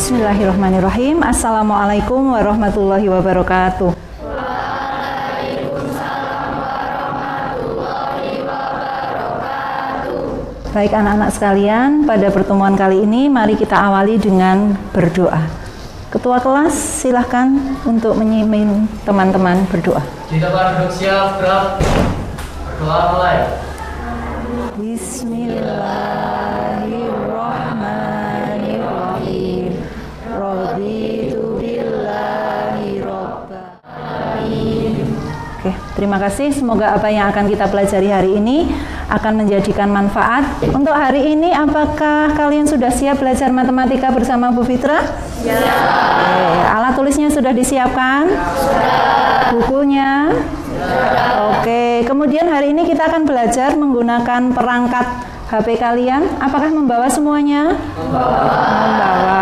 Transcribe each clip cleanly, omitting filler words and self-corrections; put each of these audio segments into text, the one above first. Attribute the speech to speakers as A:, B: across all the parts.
A: Bismillahirrahmanirrahim. Assalamualaikum warahmatullahi wabarakatuh. Baik anak-anak sekalian, pada pertemuan kali ini mari kita awali dengan berdoa. Ketua kelas silahkan untuk menyimpin teman-teman berdoa.
B: Jika duduk siap, gerak. Berdoa mulai.
A: Bismillahirrahmanirrahim. Raditu billahi robba. Oke, terima kasih. Semoga apa yang akan kita pelajari hari ini akan menjadikan manfaat. Untuk hari ini, apakah kalian sudah siap belajar matematika bersama Bu Fitra?
C: Ya.
A: Oke, alat tulisnya sudah disiapkan? Sudah. Bukunya? Sudah. Oke, kemudian hari ini kita akan belajar menggunakan perangkat HP kalian. Apakah membawa semuanya? Membawa.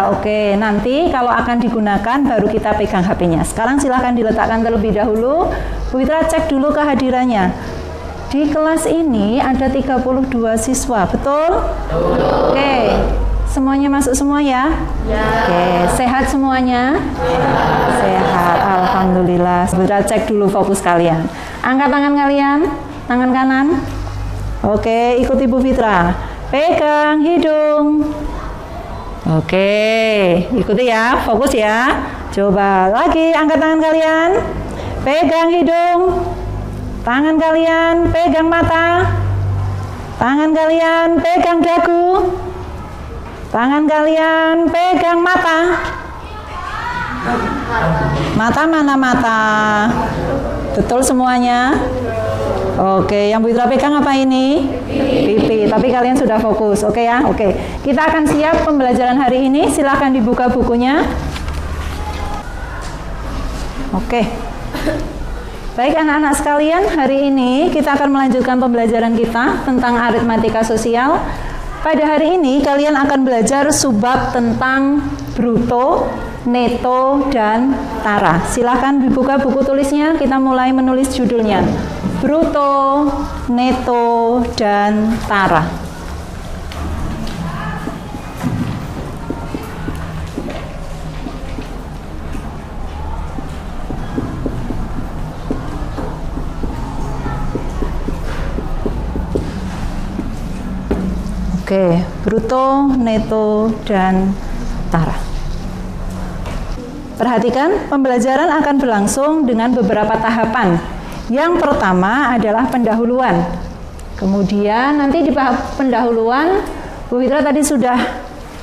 A: Oke, nanti kalau akan digunakan baru kita pegang HP-nya. Sekarang silahkan diletakkan terlebih dahulu. Bu Fitra cek dulu kehadirannya. Di kelas ini ada 32 siswa, betul? Betul. Oke, semuanya masuk semua ya? Ya. Oke, sehat semuanya? Ya. Sehat, alhamdulillah. Sebentar cek dulu fokus kalian. Angkat tangan kalian, tangan kanan. Oke, ikuti Bu Fitra. Pegang hidung. Oke, ikuti ya, fokus ya. Coba lagi, angkat tangan kalian. Pegang hidung. Tangan kalian pegang mata. Tangan kalian pegang dagu. Tangan kalian pegang mata. Mata mana mata? Betul semuanya? Oke, yang Bu Fitra pegang apa ini? Pipi. Tapi kalian sudah fokus, oke ya? Oke. Kita akan siap pembelajaran hari ini. Silahkan dibuka bukunya. Oke. Baik anak-anak sekalian, hari ini kita akan melanjutkan pembelajaran kita tentang aritmatika sosial. Pada hari ini kalian akan belajar subbab tentang bruto, neto, dan tara. Silahkan dibuka buku tulisnya, kita mulai menulis judulnya. Bruto, neto, dan tara. Oke, bruto, neto, dan tara. Perhatikan, pembelajaran akan berlangsung dengan beberapa tahapan. Yang pertama adalah pendahuluan. Kemudian nanti di pendahuluan, Bu Fitra tadi sudah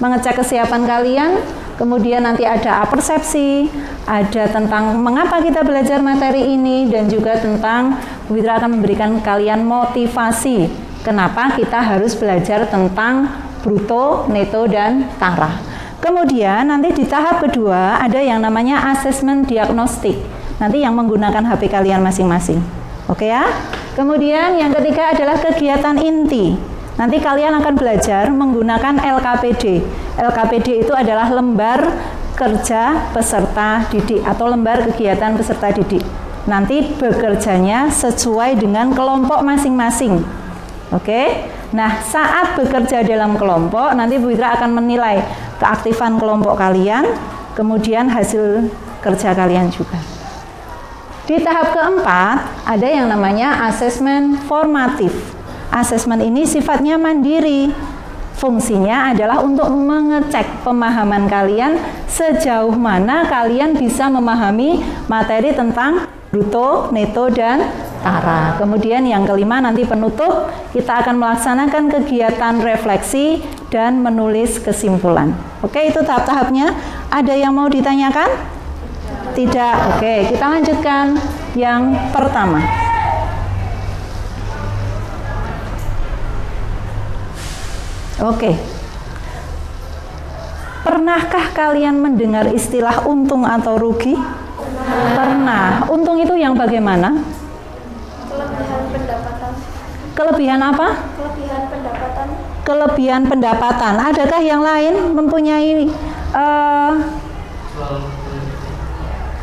A: mengecek kesiapan kalian. Kemudian nanti ada persepsi, ada tentang mengapa kita belajar materi ini, dan juga tentang Bu Fitra akan memberikan kalian motivasi. Kenapa kita harus belajar tentang bruto, neto, dan tara. Kemudian nanti di tahap kedua ada yang namanya asesmen diagnostik. Nanti yang menggunakan HP kalian masing-masing. Oke ya? Kemudian yang ketiga adalah kegiatan inti. Nanti kalian akan belajar menggunakan LKPD. LKPD itu adalah lembar kerja peserta didik atau lembar kegiatan peserta didik. Nanti bekerjanya sesuai dengan kelompok masing-masing. Oke, nah saat bekerja dalam kelompok nanti Bu Fitra akan menilai keaktifan kelompok kalian, kemudian hasil kerja kalian juga. Di tahap keempat ada yang namanya asesmen formatif. Asesmen ini sifatnya mandiri. Fungsinya adalah untuk mengecek pemahaman kalian sejauh mana kalian bisa memahami materi tentang bruto, neto, dan tara. Kemudian yang kelima nanti penutup, kita akan melaksanakan kegiatan refleksi dan menulis kesimpulan. Oke, itu tahap-tahapnya. Ada yang mau ditanyakan? Tidak. Oke, kita lanjutkan yang pertama. Oke. Pernahkah kalian mendengar istilah untung atau rugi? Pernah. Untung itu yang bagaimana?
C: Kelebihan pendapatan.
A: Kelebihan apa?
C: Kelebihan pendapatan.
A: Kelebihan pendapatan. Adakah yang lain mempunyai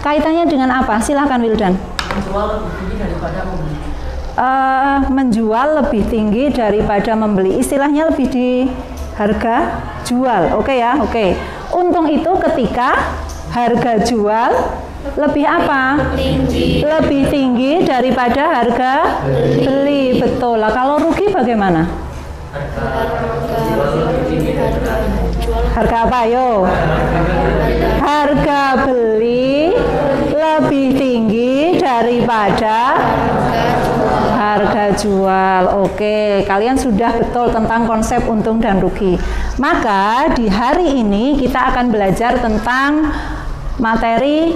A: kaitannya dengan apa? Silakan Wildan.
B: Menjual lebih tinggi daripada membeli.
A: Menjual lebih tinggi daripada membeli. Istilahnya lebih di harga jual. Oke ya, oke. Untung itu ketika harga jual lebih apa? Lebih tinggi daripada harga beli. Betul lah. Kalau rugi bagaimana? Harga apa? Yo. Harga beli lebih tinggi daripada harga jual. Oke, kalian sudah betul tentang konsep untung dan rugi. Maka di hari ini kita akan belajar tentang materi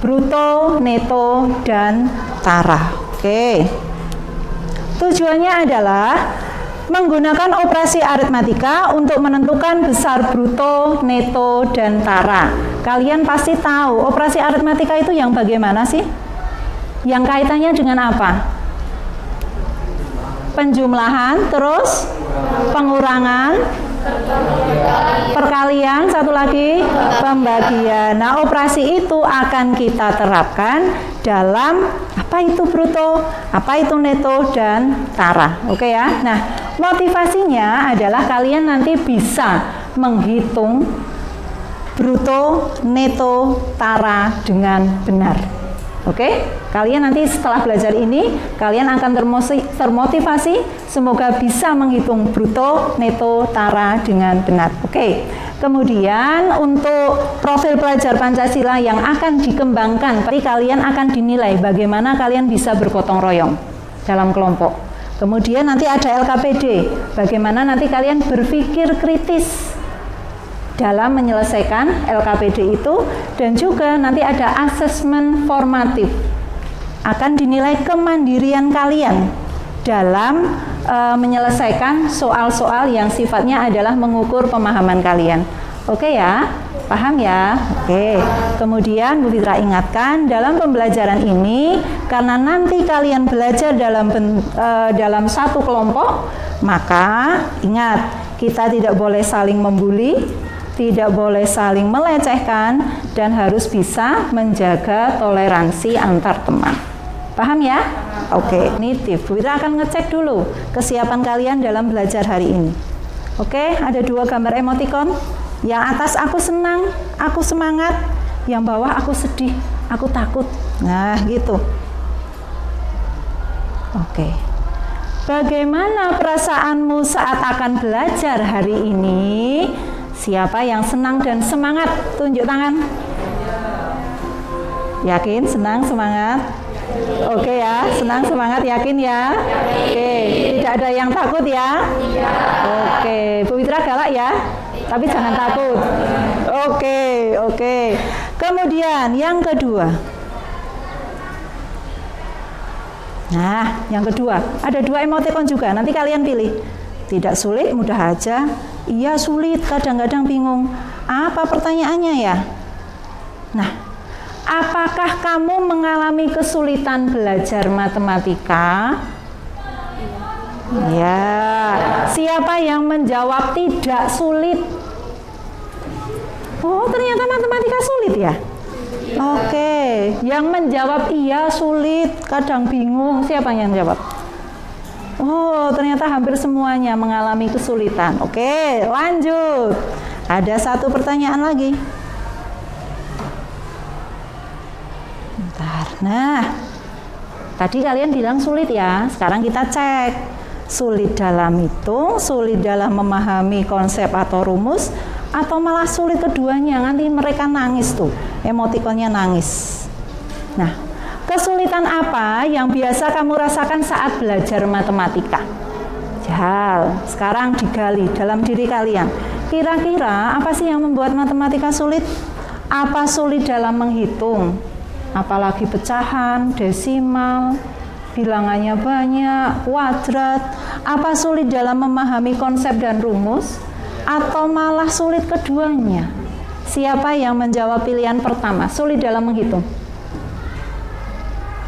A: bruto, neto, dan tara. Oke. Tujuannya adalah menggunakan operasi aritmatika untuk menentukan besar bruto, neto, dan tara. Kalian pasti tahu operasi aritmatika itu yang bagaimana sih? Yang kaitannya dengan apa? Penjumlahan, terus pengurangan, perkalian, satu lagi pembagian. Nah, operasi itu akan kita terapkan dalam apa itu bruto, apa itu neto, dan tara. Oke ya. Nah, motivasinya adalah kalian nanti bisa menghitung bruto, neto, tara dengan benar. Oke, kalian nanti setelah belajar ini, kalian akan termotivasi, semoga bisa menghitung bruto, neto, tara dengan benar. Oke, kemudian untuk profil pelajar Pancasila yang akan dikembangkan, kalian akan dinilai bagaimana kalian bisa bergotong royong dalam kelompok. Kemudian nanti ada LKPD, bagaimana nanti kalian berpikir kritis dalam menyelesaikan LKPD itu, dan juga nanti ada asesmen formatif. Akan dinilai kemandirian kalian dalam menyelesaikan soal-soal yang sifatnya adalah mengukur pemahaman kalian. Oke ya? Paham ya? Oke. Kemudian Bu Fitra ingatkan, dalam pembelajaran ini karena nanti kalian belajar dalam satu kelompok, maka ingat, kita tidak boleh saling membuli, tidak boleh saling melecehkan, dan harus bisa menjaga toleransi antar teman. Paham ya? Oke, nitip. Bu Fitra akan ngecek dulu kesiapan kalian dalam belajar hari ini. Oke, ada 2 gambar emoticon. Yang atas aku senang, aku semangat. Yang bawah aku sedih, aku takut. Nah, gitu. Oke. Bagaimana perasaanmu saat akan belajar hari ini? Siapa yang senang dan semangat? Tunjuk tangan. Yakin, senang, semangat? Oke ya, senang, semangat, yakin ya? Oke, tidak ada yang takut ya? Oke, Bu Fitra galak ya? Tapi jangan takut. Oke. Kemudian yang kedua. Nah, yang kedua, ada 2 emoticon juga. Nanti kalian pilih. Tidak sulit, mudah aja. Iya sulit, kadang-kadang bingung. Apa pertanyaannya ya? Nah, apakah kamu mengalami kesulitan belajar matematika? Ya. Siapa yang menjawab tidak sulit? Oh, ternyata matematika sulit ya? Oke. Yang menjawab iya sulit, kadang bingung. Siapa yang jawab? Oh, ternyata hampir semuanya mengalami kesulitan. Oke, lanjut. Ada 1 pertanyaan lagi. Bentar. Nah, tadi kalian bilang sulit ya. Sekarang kita cek. Sulit dalam hitung, sulit dalam memahami konsep atau rumus, atau malah sulit keduanya. Nanti mereka nangis tuh. Emotikonnya nangis. Nah, kesulitan apa yang biasa kamu rasakan saat belajar matematika? Jal, sekarang digali dalam diri kalian. Kira-kira apa sih yang membuat matematika sulit? Apa sulit dalam menghitung? Apalagi pecahan, desimal, bilangannya banyak, kuadrat. Apa sulit dalam memahami konsep dan rumus? Atau malah sulit keduanya? Siapa yang menjawab pilihan pertama? Sulit dalam menghitung.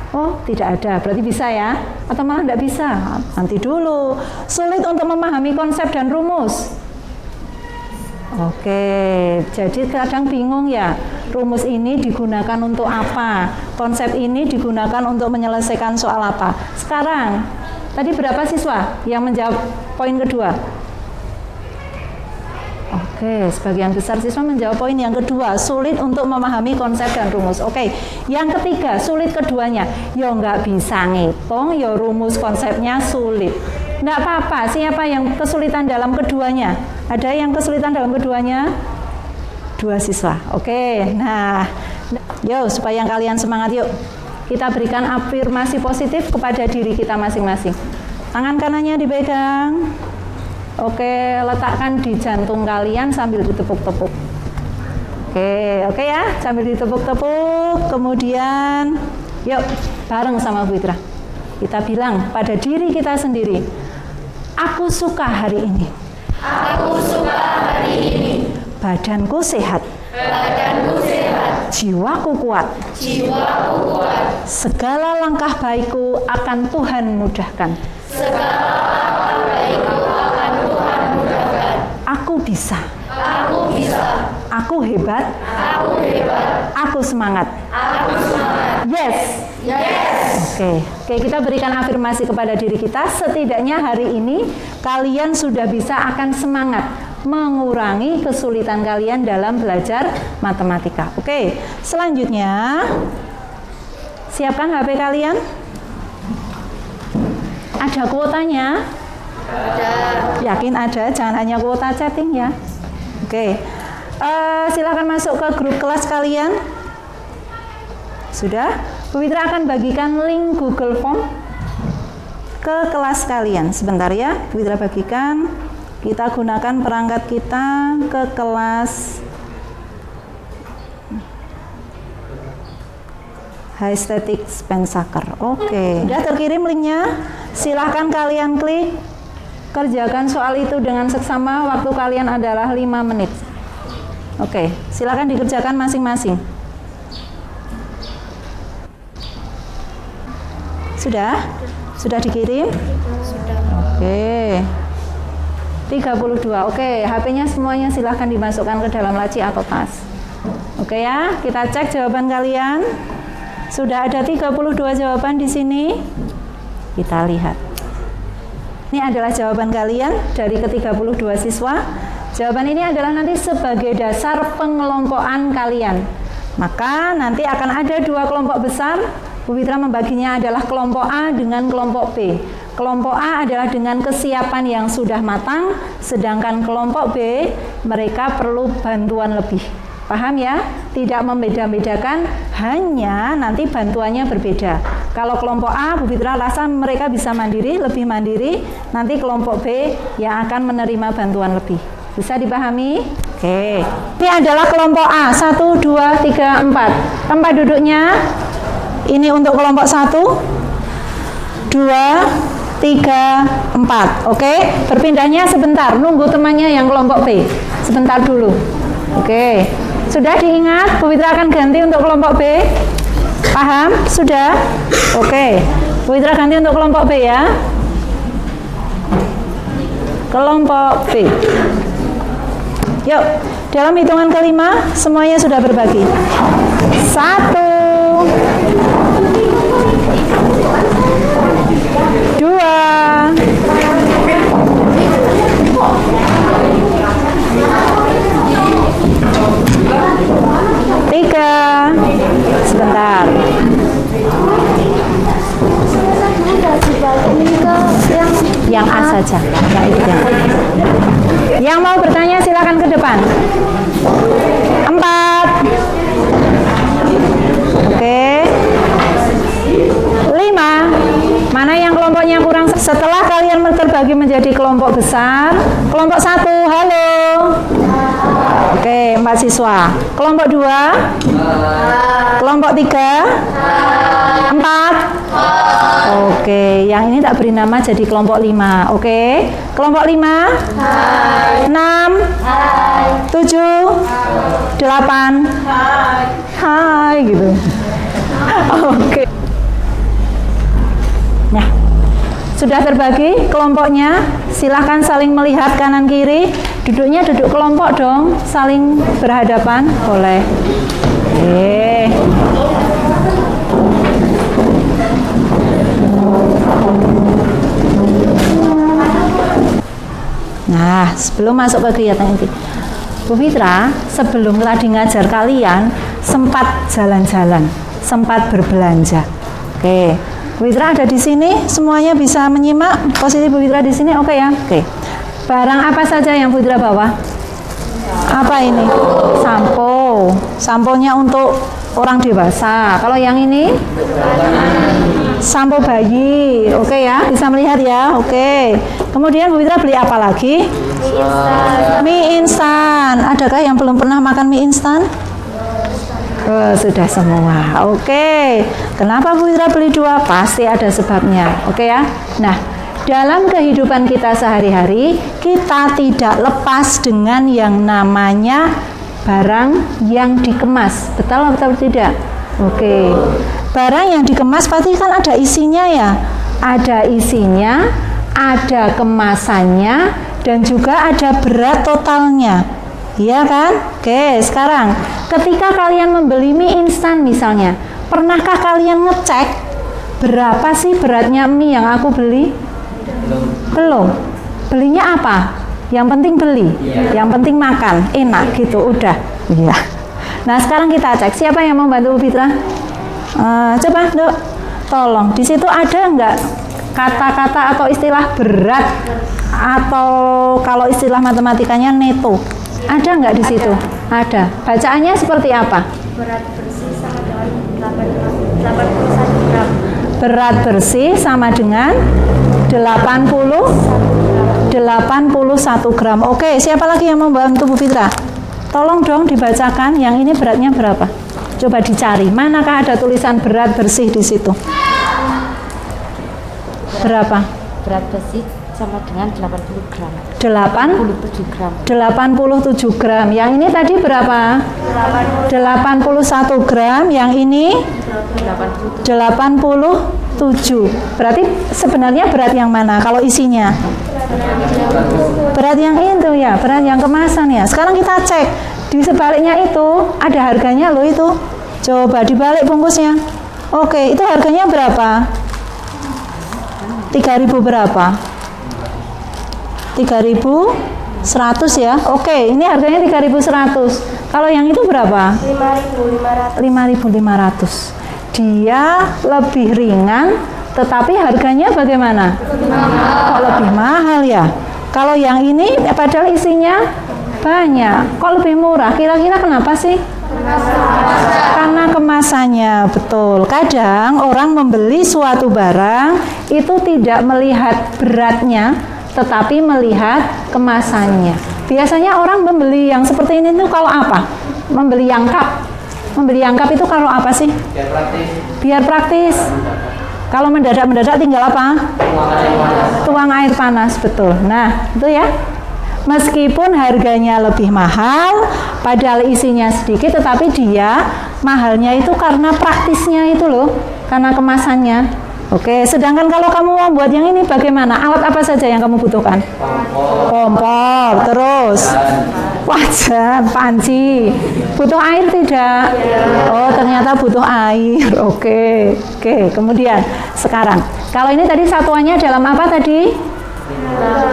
A: Oh, tidak ada. Berarti bisa ya? Atau malah tidak bisa? Nanti dulu. Sulit untuk memahami konsep dan rumus. Oke, jadi kadang bingung ya. Rumus ini digunakan untuk apa? Konsep ini digunakan untuk menyelesaikan soal apa? Sekarang, tadi berapa siswa yang menjawab poin kedua? Oke, sebagian besar siswa menjawab poin yang kedua, sulit untuk memahami konsep dan rumus. Oke, yang ketiga, sulit keduanya. Ya nggak bisa ngitung, ya rumus konsepnya sulit. Nggak apa-apa, siapa yang kesulitan dalam keduanya? Ada yang kesulitan dalam keduanya? 2 siswa. Oke, nah, yuk supaya kalian semangat yuk. Kita berikan afirmasi positif kepada diri kita masing-masing. Tangan kanannya dipegang. Oke, letakkan di jantung kalian sambil ditepuk-tepuk. Oke ya, sambil ditepuk-tepuk. Kemudian, yuk bareng sama Bu Itra. Kita bilang pada diri kita sendiri, aku suka hari ini.
C: Aku suka hari ini.
A: Badanku sehat.
C: Badanku sehat.
A: Jiwaku kuat.
C: Jiwaku kuat.
A: Segala langkah baikku akan Tuhan mudahkan.
C: Segala langkah baikku akan Tuhan mudahkan.
A: Aku bisa.
C: Aku bisa.
A: Aku hebat.
C: Aku hebat.
A: Aku semangat.
C: Aku semangat.
A: Yes.
C: Yes.
A: Oke, kita berikan afirmasi kepada diri kita. Setidaknya hari ini kalian sudah bisa akan semangat mengurangi kesulitan kalian dalam belajar matematika. Oke, selanjutnya siapkan HP kalian. Ada kuotanya?
C: Ada.
A: Yakin ada? Jangan hanya kuota chatting ya. Oke, silakan masuk ke grup kelas kalian. Sudah? Bu Witra akan bagikan link Google Form ke kelas kalian. Sebentar ya, Bu Witra bagikan. Kita gunakan perangkat kita ke kelas High Statics Pensaker. Oke. Sudah terkirim linknya. Silahkan kalian klik. Kerjakan soal itu dengan seksama. Waktu kalian adalah 5 menit. Oke, silahkan dikerjakan masing-masing. Sudah? Sudah dikirim?
C: Sudah.
A: Oke. 32. Oke, HP-nya semuanya silahkan dimasukkan ke dalam laci atau tas. Oke ya, kita cek jawaban kalian. Sudah ada 32 jawaban di sini. Kita lihat. Ini adalah jawaban kalian dari ke-32 siswa. Jawaban ini adalah nanti sebagai dasar pengelompokan kalian. Maka nanti akan ada 2 kelompok besar. Bu Witra membaginya adalah kelompok A dengan kelompok B. Kelompok A adalah dengan kesiapan yang sudah matang, sedangkan kelompok B mereka perlu bantuan lebih. Paham ya? Tidak membeda-bedakan, hanya nanti bantuannya berbeda. Kalau kelompok A, Bu Fitra rasa mereka bisa mandiri, lebih mandiri. Nanti kelompok B yang akan menerima bantuan lebih. Bisa dipahami? Oke. Ini adalah kelompok A, 1, 2, 3, 4. Tempat duduknya, ini untuk kelompok 1, 2, 3, 4. Oke, berpindahnya sebentar, nunggu temannya yang kelompok B. Sebentar dulu. Oke. Sudah diingat, Bu Witra akan ganti untuk kelompok B. Paham? Sudah? Oke. Bu Witra ganti untuk kelompok B ya. Kelompok B. Yuk, dalam hitungan kelima semuanya sudah berbagi. 1, 2, 3, sebentar. Yang A saja, yang itu yang. Yang mau bertanya silakan ke depan. 4. Oke. 5. Mana yang kelompoknya kurang? Setelah kalian terbagi menjadi kelompok besar, kelompok 1, halo. Oke, 4 siswa. Kelompok 2, kelompok 3, 4. Oke, yang ini tak beri nama jadi kelompok 5. Oke, kelompok 5, 6, 7, 8. Hai gitu. Oke. Nah, sudah terbagi kelompoknya. Silahkan saling melihat kanan kiri. Duduknya duduk kelompok dong, saling berhadapan. Boleh. Oke. Nah, sebelum masuk ke kegiatan inti, Bu Fitra, sebelum tadi ngajar kalian sempat jalan-jalan, sempat berbelanja. Oke, Bu Fitra ada di sini, semuanya bisa menyimak posisi Bu Fitra di sini, oke ya? Oke. Barang apa saja yang Bu Fitra bawa? Apa ini? Sampo. Samponya untuk orang dewasa. Kalau yang ini? Sampo bayi. Oke ya, bisa melihat ya. Oke. Kemudian Bu Fitra beli apa lagi? Mie instan. Adakah yang belum pernah makan mie instan? Oh, sudah semua. Oke. Kenapa Bu Fitra beli 2? Pasti ada sebabnya. Oke ya. Nah, dalam kehidupan kita sehari-hari, kita tidak lepas dengan yang namanya barang yang dikemas. Betul atau tidak? Oke. Barang yang dikemas pasti kan ada isinya ya. Ada isinya, ada kemasannya, dan juga ada berat totalnya. Iya kan? Oke, sekarang ketika kalian membeli mie instan misalnya, pernahkah kalian ngecek berapa sih beratnya mie yang aku beli? Belum. Belinya apa? Yang penting beli, yang penting makan, enak gitu, udah. Iya. Nah sekarang kita cek siapa yang mau bantu Bu Fitra? Coba, Dok, tolong. Di situ ada nggak kata-kata atau istilah berat atau kalau istilah matematikanya neto? Ada nggak di situ? Ada. Bacaannya seperti apa?
C: Berat bersih sama dengan 81 gram.
A: Berat bersih sama dengan 81 gram. Oke, siapa lagi yang mau bantu Bu Fitra? Tolong dong dibacakan, yang ini beratnya berapa? Coba dicari, manakah ada tulisan berat bersih di situ? Berapa?
C: Berat bersih sama dengan 80 gram.
A: 87
C: gram.
A: 87 gram. Yang ini tadi berapa? 81 gram. Yang ini 87. Berarti sebenarnya berat yang mana kalau isinya? Berat yang itu ya, berat yang kemasan ya. Sekarang kita cek di sebaliknya itu ada harganya loh itu. Coba dibalik bungkusnya. Oke, itu harganya berapa? 3.000 berapa? 3.100 ya. Oke, ini harganya 3.100. Kalau yang itu berapa? 5.500. Dia lebih ringan, tetapi harganya bagaimana? Kok lebih mahal ya? Kalau yang ini padahal isinya banyak, kok lebih murah? Kira-kira kenapa sih? Karena kemasannya, betul. Kadang orang membeli suatu barang itu tidak melihat beratnya, tetapi melihat kemasannya. Biasanya orang membeli yang seperti ini tuh kalau apa? Membeli yang cup. Membeli yang cup itu kalau apa sih?
B: Biar praktis.
A: Biar praktis. Kalau mendadak-mendadak tinggal apa? Tuang air panas, betul. Nah, itu ya. Meskipun harganya lebih mahal, padahal isinya sedikit, tetapi dia mahalnya itu karena praktisnya itu loh, karena kemasannya. Oke, sedangkan kalau kamu mau buat yang ini bagaimana? Alat apa saja yang kamu butuhkan? Kompor, terus wajan, panci. Butuh air tidak? Oh, ternyata butuh air. Oke. Kemudian sekarang, kalau ini tadi satuannya dalam apa tadi?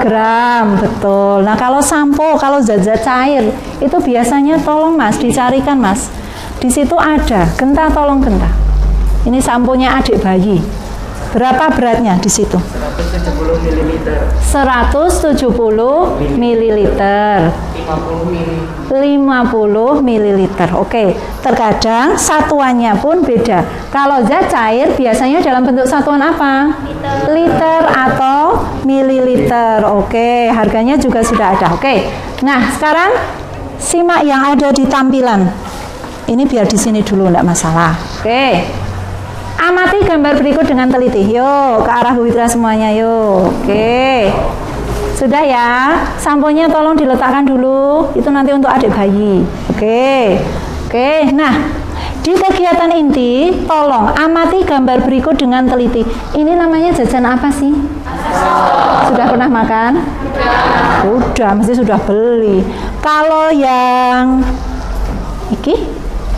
A: Gram, betul. Nah, kalau sampo, kalau zat-zat cair, itu biasanya tolong Mas, dicarikan Mas. Di situ ada, Genta tolong Genta. Ini samponya adik bayi. Berapa beratnya di situ?
B: 170 ml.
A: 170 ml. 50 ml. Oke, terkadang satuannya pun beda. Kalau zat cair biasanya dalam bentuk satuan apa? Liter atau mililiter. Oke, harganya juga sudah ada. Oke. Nah, sekarang simak yang ada di tampilan. Ini biar di sini dulu, enggak masalah. Oke. Amati gambar berikut dengan teliti. Yuk, ke arah Bu Fitra semuanya yuk. Oke. Sudah ya, samponya tolong diletakkan dulu. Itu nanti untuk adik bayi. Oke. Nah, di kegiatan inti, tolong amati gambar berikut dengan teliti. Ini namanya jajan apa sih? Sudah pernah makan? Sudah, mesti sudah beli. Kalau yang iki,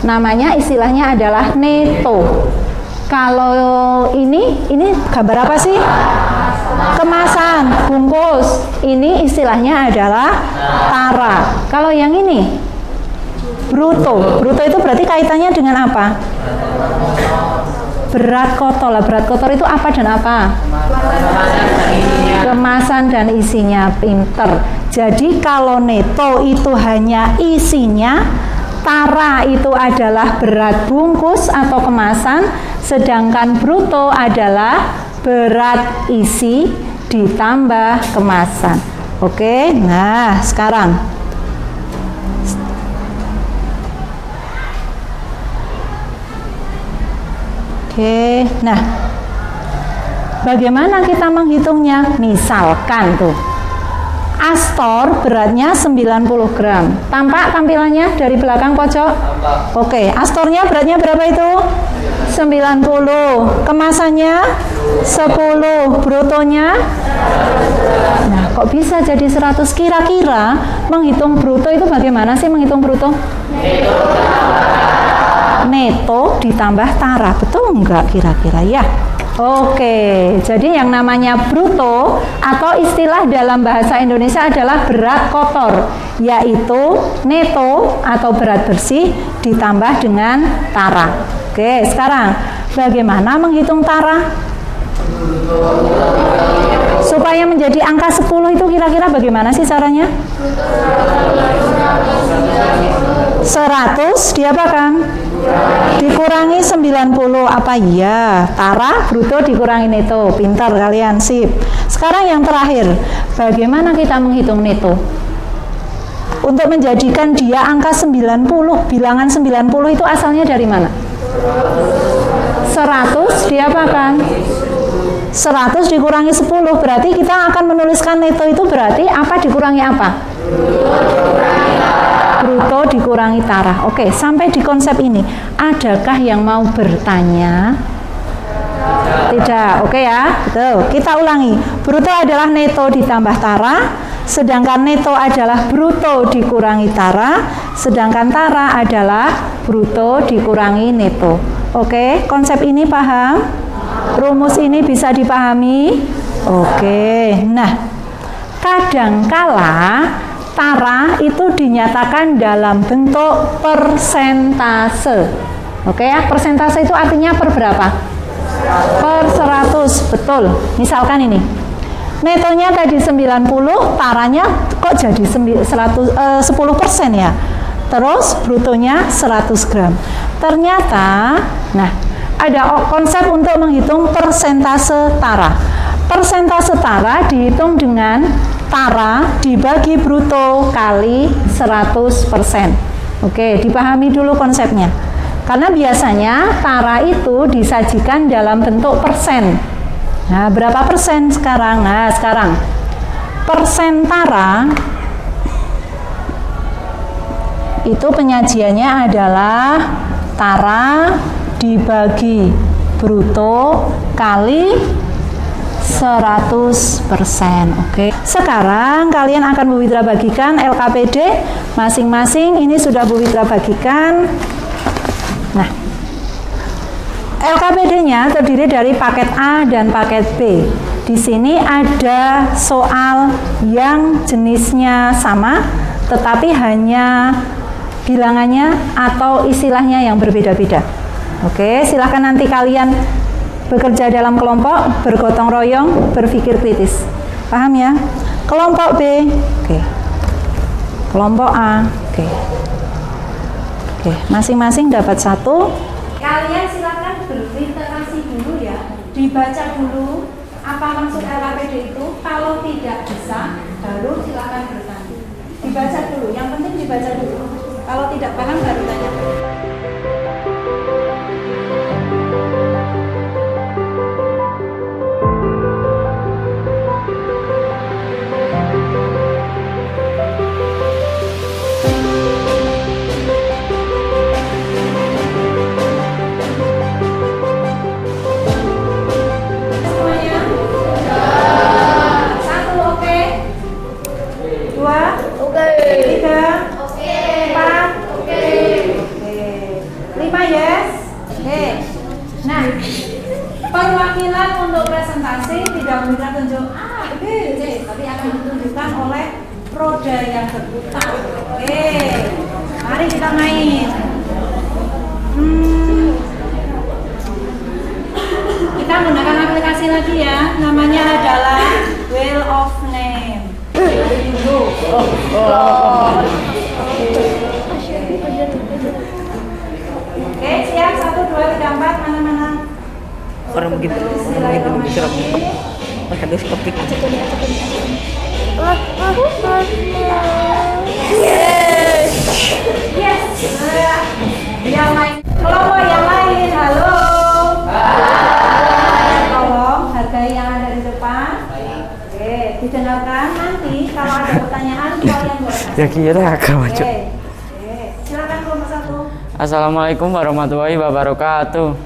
A: namanya istilahnya adalah neto. Kalau ini gambar apa sih? Kemasan, bungkus. Ini istilahnya adalah tara. Kalau yang ini bruto. Bruto itu berarti kaitannya dengan apa? Berat kotor lah. Berat kotor itu apa dan apa? Kemasan dan isinya. Pinter. Jadi kalau neto itu hanya isinya, tara itu adalah berat bungkus atau kemasan, sedangkan bruto adalah berat isi ditambah kemasan. Oke, nah sekarang nah bagaimana kita menghitungnya? Misalkan tuh Astor beratnya 90 gram. Tampak tampilannya dari belakang pojok? Oke, Astornya beratnya berapa itu? 90. Kemasannya 10. Brutonya? Nah, kok bisa jadi 100? Kira-kira menghitung bruto itu bagaimana sih menghitung bruto? Neto ditambah tara. Betul enggak kira-kira ya? Oke, jadi yang namanya bruto atau istilah dalam bahasa Indonesia adalah berat kotor, yaitu neto atau berat bersih ditambah dengan tara. Oke, sekarang bagaimana menghitung tara? Supaya menjadi angka 10 itu kira-kira bagaimana sih caranya? 100 diapakan? Dikurangi 90. Apa iya? Tara bruto dikurangi neto. Pintar kalian, sip. Sekarang yang terakhir, bagaimana kita menghitung neto? Untuk menjadikan dia angka 90, bilangan 90 itu asalnya dari mana? 100 diapakan? 100 dikurangi 10, berarti kita akan menuliskan neto itu berarti apa dikurangi apa? Bruto dikurangi tara. Oke, sampai di konsep ini, adakah yang mau bertanya? Tidak, oke ya. Betul. Kita ulangi. Bruto adalah neto ditambah tara, sedangkan neto adalah bruto dikurangi tara, sedangkan tara adalah bruto dikurangi neto. Oke, konsep ini paham? Rumus ini bisa dipahami? Oke. Nah, kadangkala tara itu dinyatakan dalam bentuk persentase. Oke ya, persentase itu artinya per berapa? Per 100, betul. Misalkan ini, netonya tadi 90, taranya kok jadi 10% ya? Terus brutonya 100 gram. Ternyata, nah, ada konsep untuk menghitung persentase tara. Persentase tara dihitung dengan tara dibagi bruto kali 100%. Oke, dipahami dulu konsepnya. Karena biasanya tara itu disajikan dalam bentuk persen. Nah, berapa persen sekarang? Nah, sekarang persen tara itu penyajiannya adalah tara dibagi bruto kali 100%. Oke. Sekarang kalian akan Bu Witra bagikan LKPD masing-masing. Ini sudah Bu Witra bagikan. Nah, LKPD-nya terdiri dari paket A dan paket B. Di sini ada soal yang jenisnya sama, tetapi hanya bilangannya atau istilahnya yang berbeda-beda. Oke, silahkan nanti kalian bekerja dalam kelompok, bergotong royong, berpikir kritis. Paham ya? Kelompok B, oke. Kelompok A, oke. Oke, masing-masing dapat 1. Kalian silahkan berliterasi dulu ya. Dibaca dulu apa maksud LKPD itu. Kalau tidak bisa, baru silahkan bertanya. Dibaca dulu, yang penting dibaca dulu. Kalau tidak paham, baru tanya. yang berputar. Oke, mari kita main. Kita menggunakan aplikasi lagi ya. Namanya adalah Wheel of Name. Oke, siap. 1, 2, 3, 4. Mana-mana?
D: Orang begitu serap. Harus kepik.
A: Yes. Yang lain. Kelompok yang lain. Halo. Tolong hargai yang ada di depan. Oke, didengarkan. Nanti kalau ada pertanyaan kalian boleh.
D: Ya kira agak maju.
A: Oke. Silakan kelompok 1.
D: Assalamualaikum warahmatullahi wabarakatuh.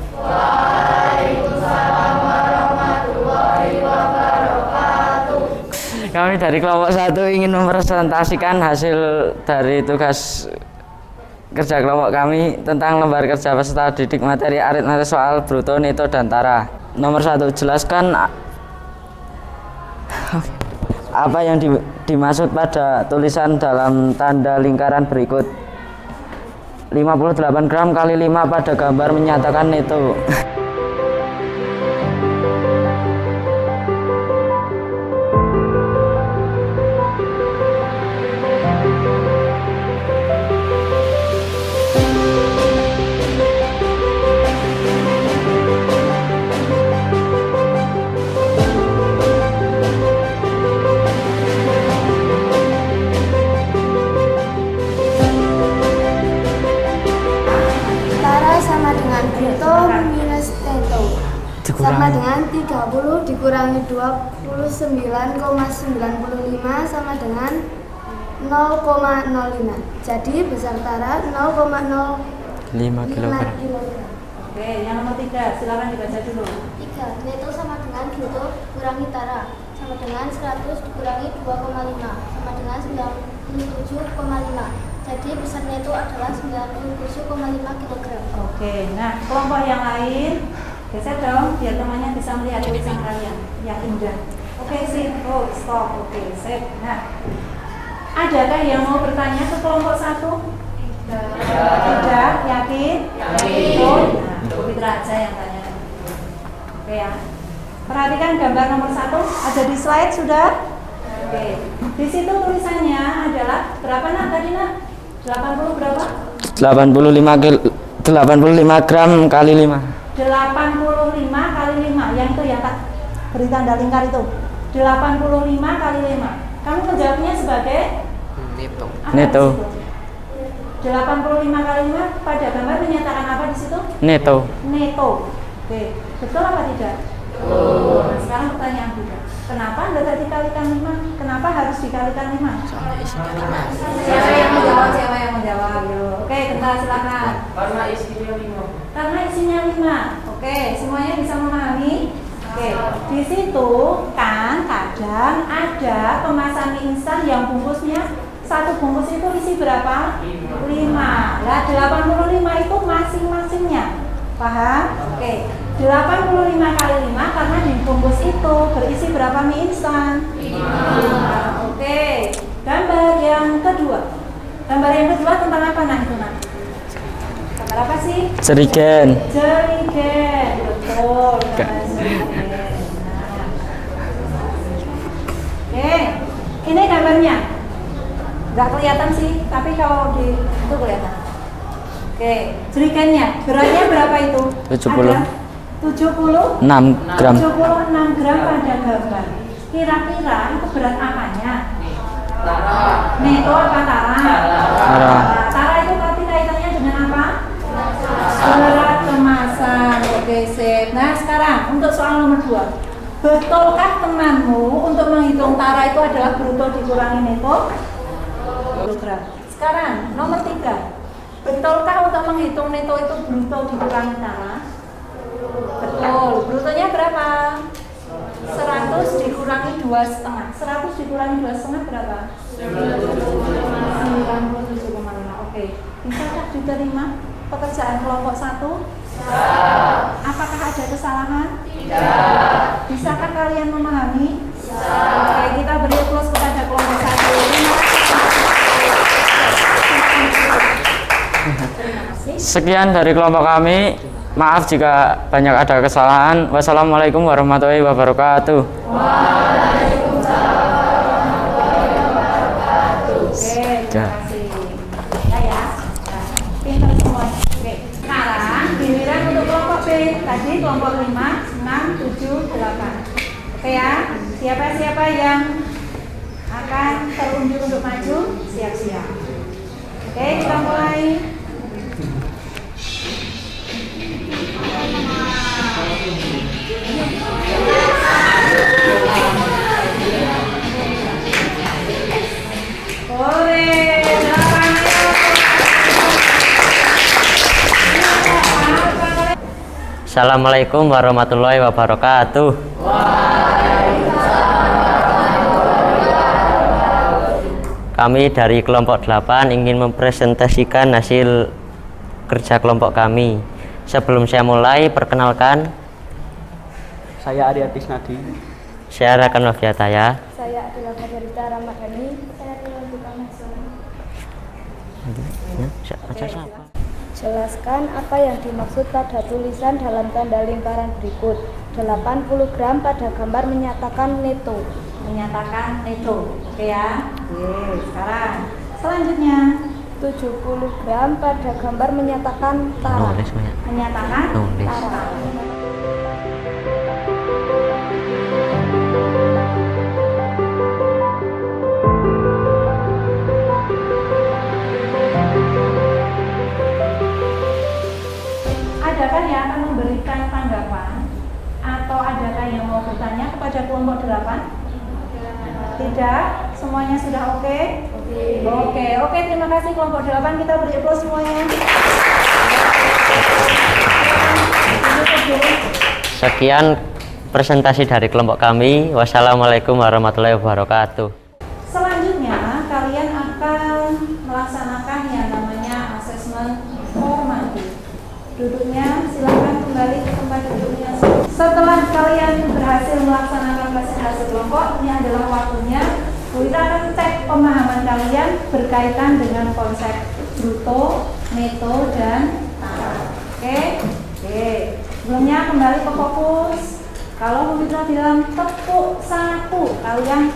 D: Kami dari kelompok 1 ingin mempresentasikan hasil dari tugas kerja kelompok kami tentang lembar kerja peserta didik materi aritmatik soal bruto, neto, dan tara. Nomor 1, jelaskan apa yang dimaksud pada tulisan dalam tanda lingkaran berikut. 58 gram kali 5 pada gambar menyatakan neto.
E: Sama dengan 30 dikurangi 29,95 sama dengan 0,05. Jadi besar tara 0,05 kg.
A: Oke, yang nomor 3, silakan dibaca dulu.
E: 3. Neto sama dengan bruto kurangi tara sama dengan 100 dikurangi 2,5 sama dengan 97,5. Jadi besar neto adalah 97,5 kg.
A: Oke, nah kelompok yang lain geser dong, biar temannya bisa melihat tulisan kalian yang indah. Oke, sip. Oh, stop. Oke, sip. Nah, adakah yang mau bertanya ke kelompok 1? Tidak. Yakin? Yakin. Oh, nah, Bu Fitra aja yang tanya. Oke ya. Perhatikan gambar nomor 1, ada di slide sudah? Oke. Di situ tulisannya adalah berapa nak tadi nak? 80 berapa?
D: 85 gram kali 5.
A: 85 kali 5, yang itu yang tak beri tanda lingkar itu. 85 kali 5. Kamu menjawabnya sebagai
D: neto.
A: 85 kali 5 pada gambar menyatakan apa di situ?
D: Neto.
A: Neto. Oke, betul apa tidak? Betul. Nah, sekarang pertanyaan juga. Kenapa Anda tadi dikalikan 5? Kenapa harus dikalikan 5? Siapa yang menjawab? Siapa yang menjawab? Oke, Genta silakan.
B: Karena isinya 5.
A: Karena isinya 5. Oke, semuanya bisa memahami? Oke, di situ kan kadang ada kemasan mie instan yang bungkusnya satu bungkus itu isi berapa? 5. Lah 85 itu masing-masingnya. Paham? Oke. 85 kali 5 karena di bungkus itu berisi berapa mie instan? 5. Oke. Gambar yang kedua. Gambar yang kedua tentang apa nah itu nah? Gambar apa sih?
D: Jerigen.
A: Jerigen. Betul. Gambar jerigen. Nah. Oke. Ini gambarnya. Nggak kelihatan sih, tapi kalau di itu kelihatan. Oke, jerigennya beratnya berapa itu?
D: 70.
A: Ada 76
D: gram.
A: 76 gram pada gambar. Kira-kira itu berat apanya?
B: Tara.
A: Neto apa tara?
D: Tara.
A: Tara itu tadi kaitannya dengan apa? Berat kemasan. Oke, sip. Nah, sekarang untuk soal nomor 2. Betulkah temanmu untuk menghitung tara itu adalah bruto dikurangi neto? Gram. Sekarang nomor 3. Betulkah untuk menghitung neto itu bruto dikurangi tara? Betul. Brutonya berapa? 100 dikurangi 2,5. 100 dikurangi 2,5 berapa? 97,5. Oke. Bisakah diterima pekerjaan kelompok 1? Apakah ada kesalahan? Tidak. Bisakah kalian memahami? Bisa. Oke, kita beri aplaus kepada kelompok 1. Terima kasih.
D: Sekian dari kelompok kami. Maaf jika banyak ada kesalahan. Wassalamualaikum warahmatullahi wabarakatuh.
A: Waalaikumsalam warahmatullahi wabarakatuh. Oke, terima kasih. Ya. Nah, pintar semua. Oke. Sekarang giliran untuk kelompok B. Tadi kelompok 5, 6, 7, 8. Oke ya. Siapa-siapa yang akan terunjuk untuk maju, siap-siap. Oke, kita mulai.
F: Assalamualaikum warahmatullahi wabarakatuh. Kami dari kelompok 8 ingin mempresentasikan hasil kerja kelompok kami. Sebelum saya mulai, perkenalkan,
G: Saya Arya Tisnadi.
F: saya Rakan Wafiataya.
E: Saya adalah Margarita Ramadhani. Saya adalah Bukan Hasan. Jelaskan apa yang dimaksud pada tulisan dalam tanda lingkaran berikut. 80 gram pada gambar menyatakan neto.
A: Menyatakan neto. Oke ya. Oke, sekarang selanjutnya
E: 70 gram pada gambar menyatakan tara.
A: menyatakan
E: Tara.
A: Adakah yang akan memberikan tanggapan atau adakah yang mau bertanya kepada kelompok 8? Tidak? Semuanya sudah oke? Oke, terima kasih kelompok 8, kita beri aplaus semuanya.
F: Sekian presentasi dari kelompok kami. Wassalamualaikum warahmatullahi wabarakatuh.
A: Selanjutnya kalian akan melaksanakan yang namanya asesmen formatif. Duduknya silakan kembali ke tempat duduknya. Setelah kalian berhasil melaksanakan presentasi kelompok, ini adalah waktunya kita akan cek pemahaman kalian berkaitan dengan konsep bruto, neto, dan tara. Oke. Sebelumnya kembali ke fokus. Kalau Mitra bilang tepuk 1, kalian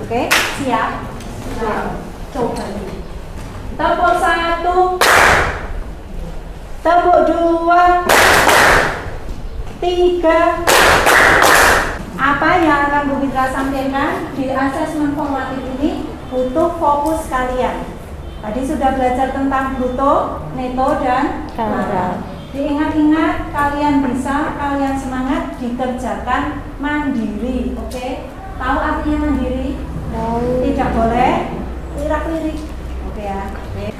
A: oke, siap? Coba lagi. Tepuk 1, tepuk 2, 3. Apa yang akan Bu Mitra sampaikan di asesmen formatif ini butuh fokus kalian. Tadi sudah belajar tentang bruto, neto, dan tara. Diingat-ingat, kalian bisa, kalian semangat dikerjakan mandiri, oke? Tahu artinya mandiri? Tidak boleh lirak-lirik, oke ya?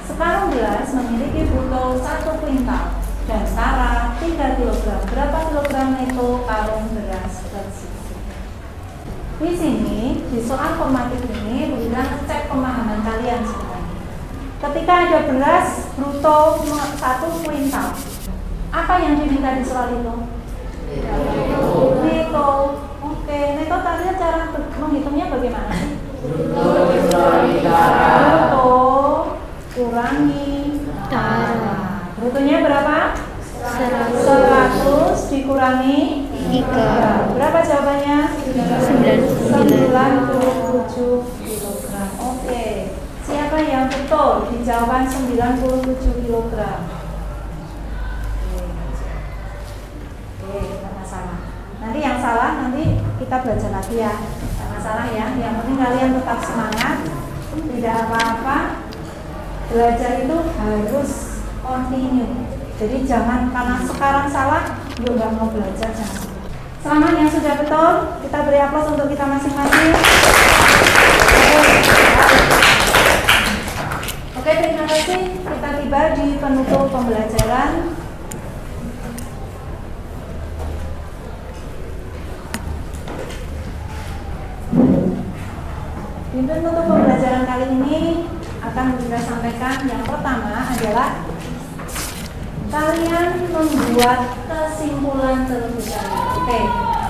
A: Sekarang beras memiliki bruto 1 kuintal dan tara 3 kg. Berapa kilogram neto karung beras bersih? Di sini, di soal formatif ini, Bu bilang cek pemahaman kalian sebenarnya. Ketika ada beras bruto 1 kuintal, apa yang diminta di soal itu? Neto. Oke, neto tadi cara menghitungnya bagaimana sih? Bruto kurangi tara. Brutonya berapa? 100 dikurangi 3. Berapa jawabannya? 97 kg. Oke. Siapa yang betul di jawaban 97 kg? Karena salah. Nanti yang salah nanti kita belajar lagi ya. Karena salah ya. Yang penting kalian tetap semangat. Tidak apa-apa. Belajar itu harus continue. Jadi jangan karena sekarang salah, yuk nggak mau belajar jangan. Selamat yang sudah betul. Kita beri aplaus untuk kita masing-masing. Oke, terima kasih. Kita tiba di penutup pembelajaran. Di penutup pembelajaran kali ini akan kita sampaikan yang pertama adalah kalian membuat kesimpulan terlebih dahulu. Oke,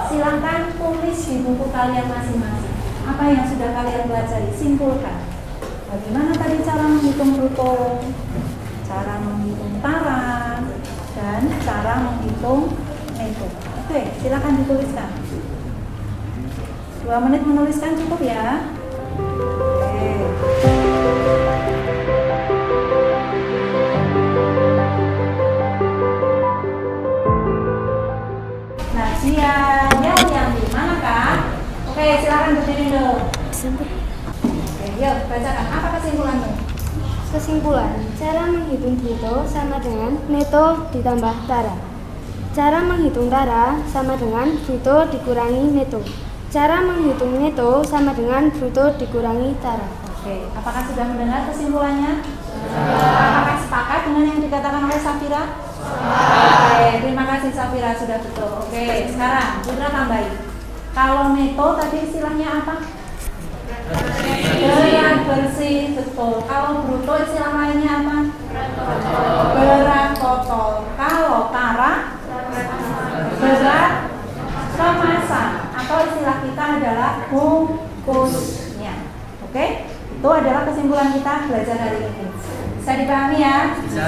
A: silahkan tulis di buku kalian masing-masing. Apa yang sudah kalian pelajari, simpulkan. Bagaimana tadi cara menghitung bruto, cara menghitung tara, dan cara menghitung neto. Oke, silakan dituliskan. 2 menit menuliskan cukup ya. Oke. Nah, siapnya yang di mana kak? Oke, silakan berdiri dulu. Oke, yuk bacakan. Apa kesimpulanmu?
E: Kesimpulan, cara menghitung bruto sama dengan neto ditambah tara. Cara menghitung tara sama dengan bruto dikurangi neto. Cara menghitung neto sama dengan bruto dikurangi tara.
A: Oke, apakah sudah mendengar kesimpulannya? Apakah sepakat dengan yang dikatakan oleh Safira? Oke, terima kasih Safira, sudah betul. Oke, sekarang Putra tambahin. Kalau neto tadi istilahnya apa? Berat bersih, betul. Kalau bruto istilah lainnya apa? Berat total. Kalau tara? Berat kemasan, atau istilah kita adalah bungkusnya. Oke? Itu adalah kesimpulan kita belajar hari ini. Bisa dipahami ya? Bisa.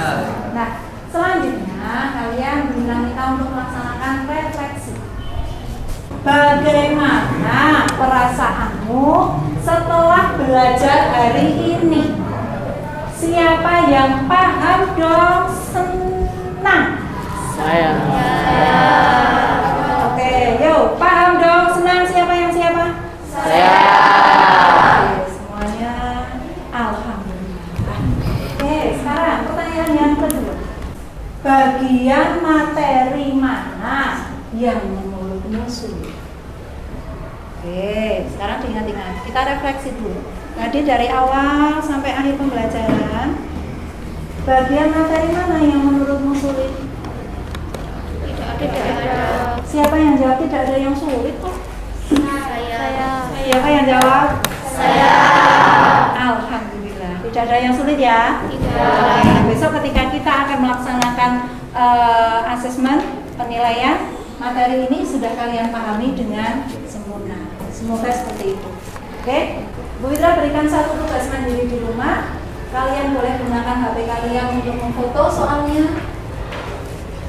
A: Nah, selanjutnya kalian diminta kita untuk melaksanakan refleksi. Bagaimana perasaanmu setelah belajar hari ini? Siapa yang paham dong? Senang.
D: Saya.
A: Oke, yuk paham dong? Senang siapa yang siapa?
D: Saya.
A: Oke, semuanya alhamdulillah. Oke, sekarang pertanyaan yang kedua. Bagian materi mana yang menurutmu sulit? Oke, sekarang diingat-ingat. Kita refleksi dulu. Tadi dari awal sampai akhir pembelajaran, bagian materi mana yang menurutmu sulit?
E: Tidak ada.
A: Siapa yang jawab tidak ada yang sulit kok?
E: Saya.
A: Siapa yang jawab?
E: Saya.
A: Alhamdulillah. Tidak ada yang sulit ya?
E: Tidak.
A: Nah, besok ketika kita akan melaksanakan asesmen penilaian materi ini sudah kalian pahami dengan sempurna. Semoga seperti itu. Oke? Bu Witra berikan satu tugas mandiri di rumah. Kalian boleh gunakan HP kalian untuk memfoto soalnya,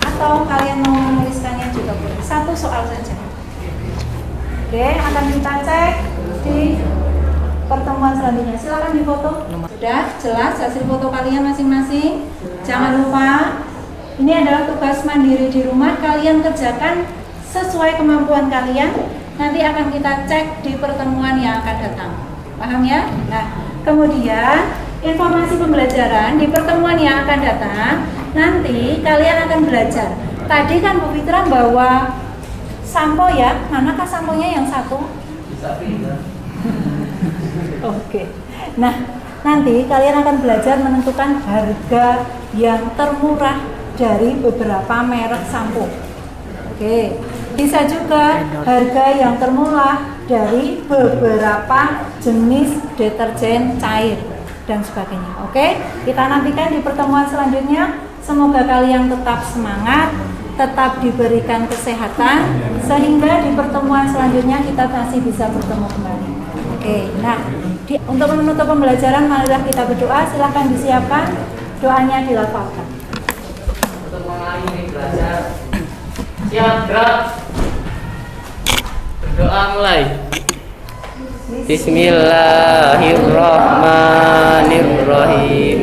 A: atau kalian mau menuliskannya juga boleh. Satu soal saja. Oke, akan kita cek di pertemuan selanjutnya. Silakan difoto. Sudah jelas hasil foto kalian masing-masing. Jangan lupa, ini adalah tugas mandiri di rumah. Kalian kerjakan sesuai kemampuan kalian. Nanti akan kita cek di pertemuan yang akan datang. Paham ya? Nah, kemudian informasi pembelajaran di pertemuan yang akan datang. Nanti kalian akan belajar. Tadi kan Bu Fitra bawa sampo ya. Manakah samponya yang satu?
B: Bisa pindah.
A: Oke. Nah, nanti kalian akan belajar menentukan harga yang termurah dari beberapa merek sampo. Oke. Bisa juga harga yang termurah dari beberapa jenis deterjen cair dan sebagainya. Oke? Kita nantikan di pertemuan selanjutnya. Semoga kalian tetap semangat, tetap diberikan kesehatan, sehingga di pertemuan selanjutnya kita masih bisa bertemu kembali. Oke, nah untuk menutup pembelajaran, marilah kita berdoa. Silahkan disiapkan, doanya dilafalkan.
B: Untuk mengakhiri belajar. Siap, gerak. Berdoa mulai.
F: Bismillahirrahmanirrahim.